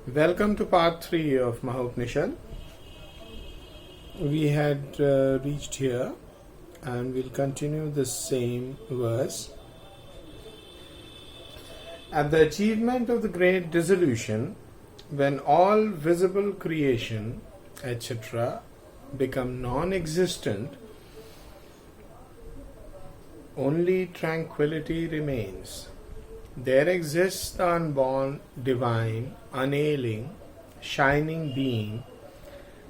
Welcome to part 3 of Maha Upanishad. We had reached here and we'll continue the same verse. At the achievement of the great dissolution, when all visible creation, etc., become non-existent, only tranquility remains. There exists the unborn, divine, unailing, shining being,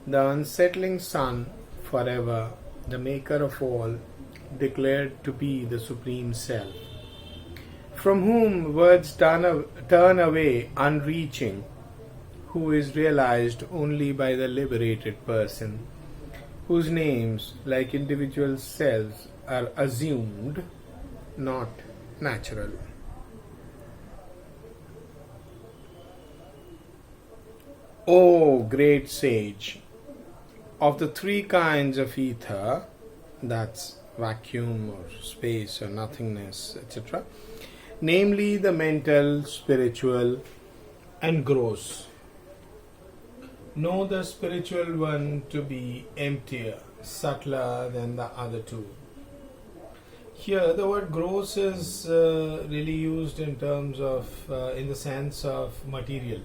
the unsettling sun, forever, the maker of all, declared to be the Supreme Self, from whom words turn away unreaching, who is realized only by the liberated person, whose names, like individual selves, are assumed, not natural. O great sage, of the three kinds of ether, that's vacuum or space or nothingness, etc., namely the mental, spiritual, and gross, know the spiritual one to be emptier, subtler than the other two. Here, the word gross is really used in terms of, in the sense of material.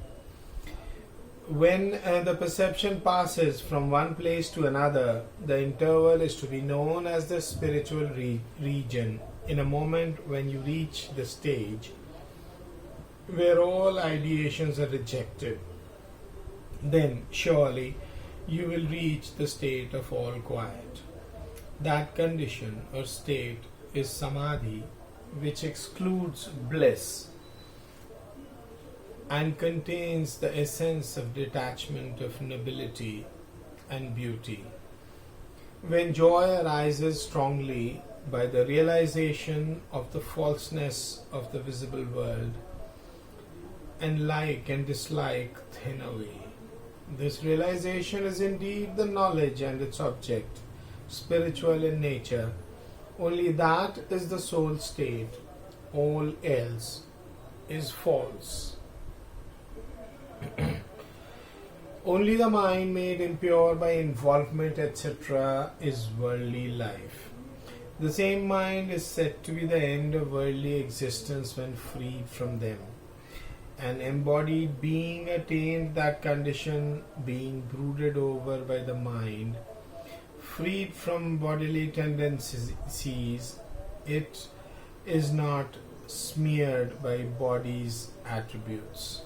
When the perception passes from one place to another, the interval is to be known as the spiritual region. In a moment when you reach the stage where all ideations are rejected, then surely you will reach the state of all quiet. That condition or state is samadhi, which excludes bliss and contains the essence of detachment, of nobility and beauty. When joy arises strongly by the realization of the falseness of the visible world, and like and dislike thin away, this realization is indeed the knowledge and its object, spiritual in nature. Only that is the soul state, all else is false. Only the mind made impure by involvement, etc., is worldly life. The same mind is said to be the end of worldly existence when freed from them. An embodied being attained that condition, being brooded over by the mind, freed from bodily tendencies, it is not smeared by body's attributes.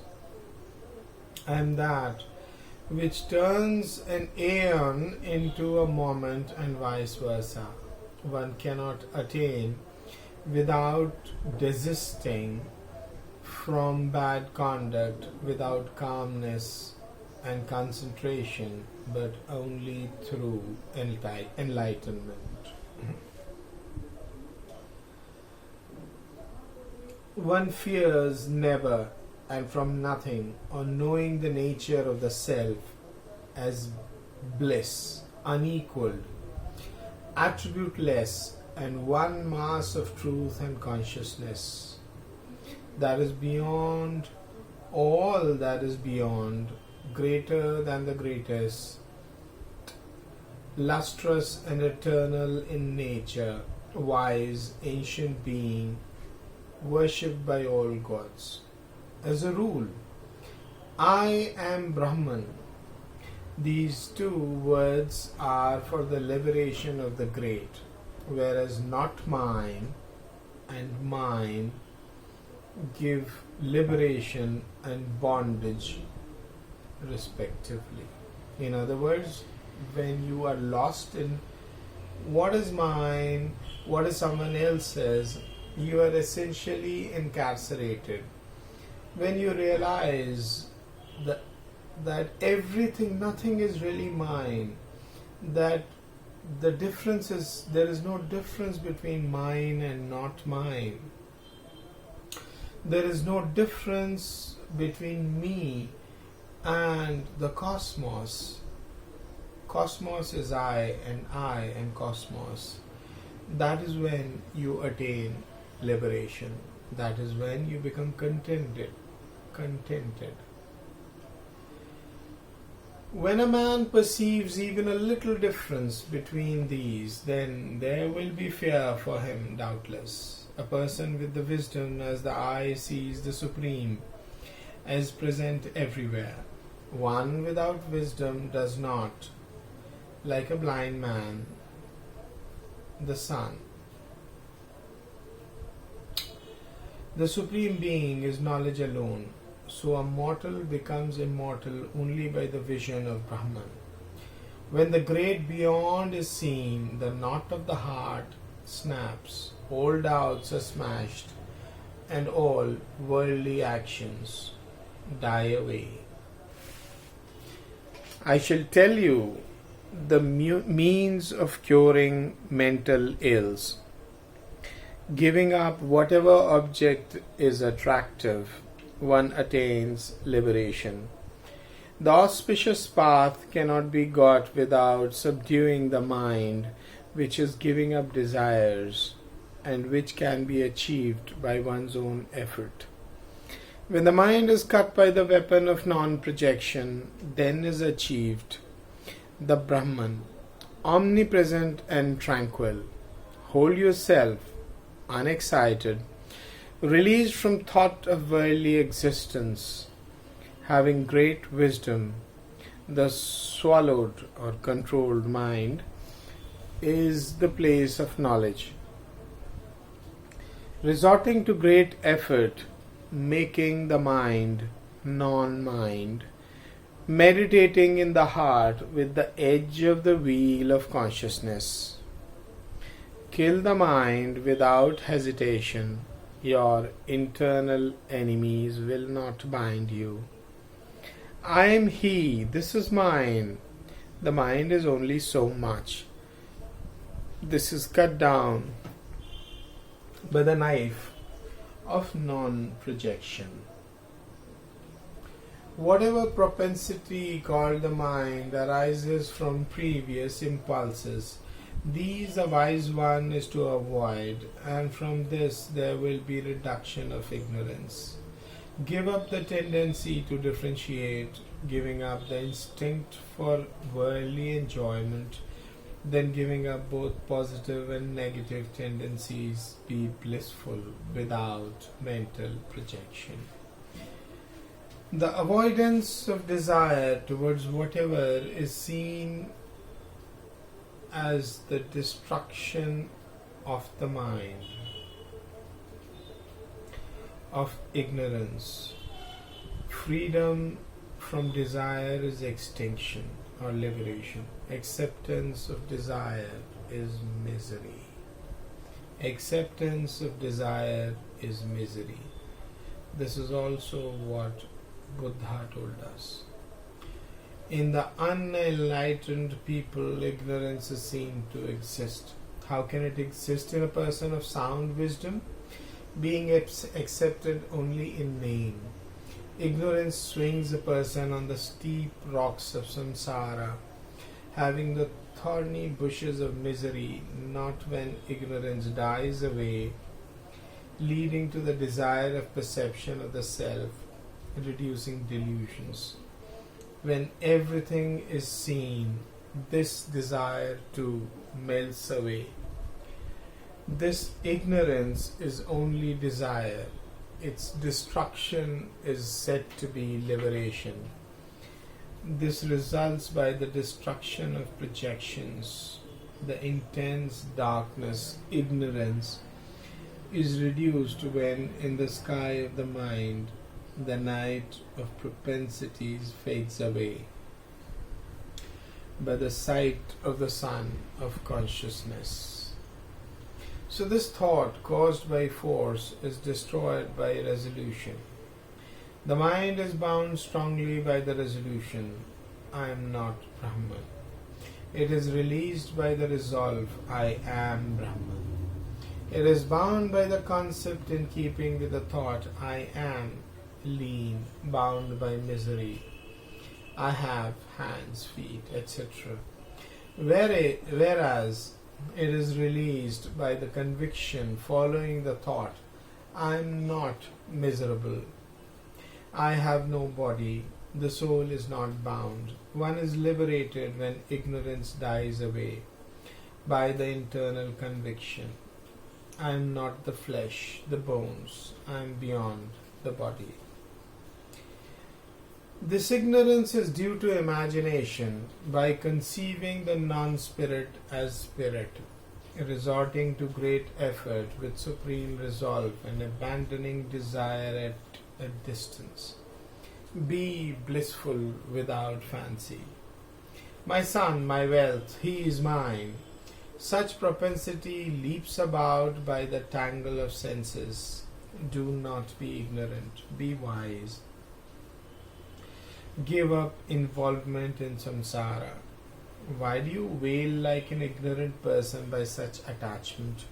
And that which turns an aeon into a moment and vice versa, one cannot attain without desisting from bad conduct, without calmness and concentration, but only through enlightenment. One fears never and from nothing, on knowing the nature of the self as bliss, unequaled, attributeless, and one mass of truth and consciousness that is beyond all that is beyond, greater than the greatest, lustrous and eternal in nature, wise, ancient being, worshipped by all gods. As a rule, I am Brahman. These two words are for the liberation of the great, whereas not mine and mine give liberation and bondage respectively. In other words, when you are lost in what is mine, what is someone else's, you are essentially incarcerated. When you realize that everything, nothing is really mine, that the difference is, there is no difference between mine and not mine. There is no difference between me and the cosmos. Cosmos is I, and I am cosmos. That is when you attain liberation. That is when you become contented. When a man perceives even a little difference between these, then there will be fear for him, doubtless. A person with the wisdom as the eye sees the Supreme as present everywhere. One without wisdom does not, like a blind man, the sun. The Supreme Being is knowledge alone. So a mortal becomes immortal only by the vision of Brahman. When the great beyond is seen, the knot of the heart snaps, all doubts are smashed, and all worldly actions die away. I shall tell you the means of curing mental ills. Giving up whatever object is attractive, one attains liberation. The auspicious path cannot be got without subduing the mind, which is giving up desires, and which can be achieved by one's own effort. When the mind is cut by the weapon of non-projection, then is achieved the Brahman, omnipresent and tranquil. Hold yourself unexcited, released from thought of worldly existence, having great wisdom. The swallowed or controlled mind is the place of knowledge. Resorting to great effort, making the mind non-mind, meditating in the heart with the edge of the wheel of consciousness. Kill the mind without hesitation. Your internal enemies will not bind you. I am he, this is mine. The mind is only so much. This is cut down by the knife of non-projection. Whatever propensity called the mind arises from previous impulses, these a wise one is to avoid, and from this there will be reduction of ignorance. Give up the tendency to differentiate, giving up the instinct for worldly enjoyment, then giving up both positive and negative tendencies. Be blissful without mental projection. The avoidance of desire towards whatever is seen as the destruction of the mind, of ignorance. Freedom from desire is extinction or liberation. Acceptance of desire is misery. Acceptance of desire is misery. This is also what Buddha told us. In the unenlightened people, ignorance is seen to exist. How can it exist in a person of sound wisdom? Being accepted only in name. Ignorance swings a person on the steep rocks of samsara, having the thorny bushes of misery, not when ignorance dies away, leading to the desire of perception of the self, reducing delusions. When everything is seen, this desire too melts away. This ignorance is only desire. Its destruction is said to be liberation. This results by the destruction of projections. The intense darkness, ignorance, is reduced when in the sky of the mind the night of propensities fades away by the sight of the sun of consciousness. So this thought caused by force is destroyed by resolution. The mind is bound strongly by the resolution, I am not Brahman. It is released by the resolve, I am Brahman. It is bound by the concept in keeping with the thought, I am lean, bound by misery. I have hands, feet, etc. Whereas it is released by the conviction following the thought, I am not miserable. I have no body. The soul is not bound. One is liberated when ignorance dies away by the internal conviction, I am not the flesh, the bones, I am beyond the body. This ignorance is due to imagination by conceiving the non-spirit as spirit, resorting to great effort with supreme resolve and abandoning desire at a distance. Be blissful without fancy. My son, my wealth, he is mine. Such propensity leaps about by the tangle of senses. Do not be ignorant, be wise. Give up involvement in samsara. Why do you wail like an ignorant person by such attachment?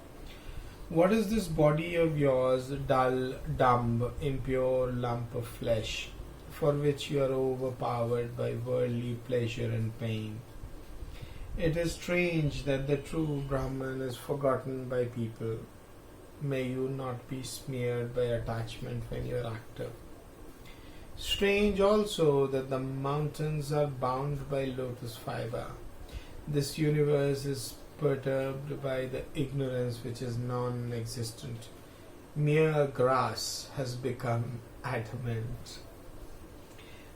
What is this body of yours, dull, dumb, impure lump of flesh, for which you are overpowered by worldly pleasure and pain? It is strange that the true Brahman is forgotten by people. May you not be smeared by attachment when you are active. Strange also that the mountains are bound by lotus fiber. This universe is perturbed by the ignorance which is non-existent. Mere grass has become adamant.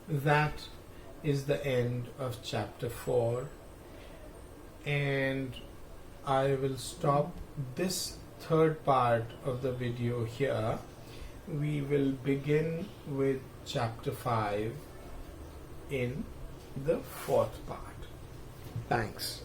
That is the end of chapter 4. And I will stop this third part of the video here. We will begin with chapter 5 in the fourth part. Thanks.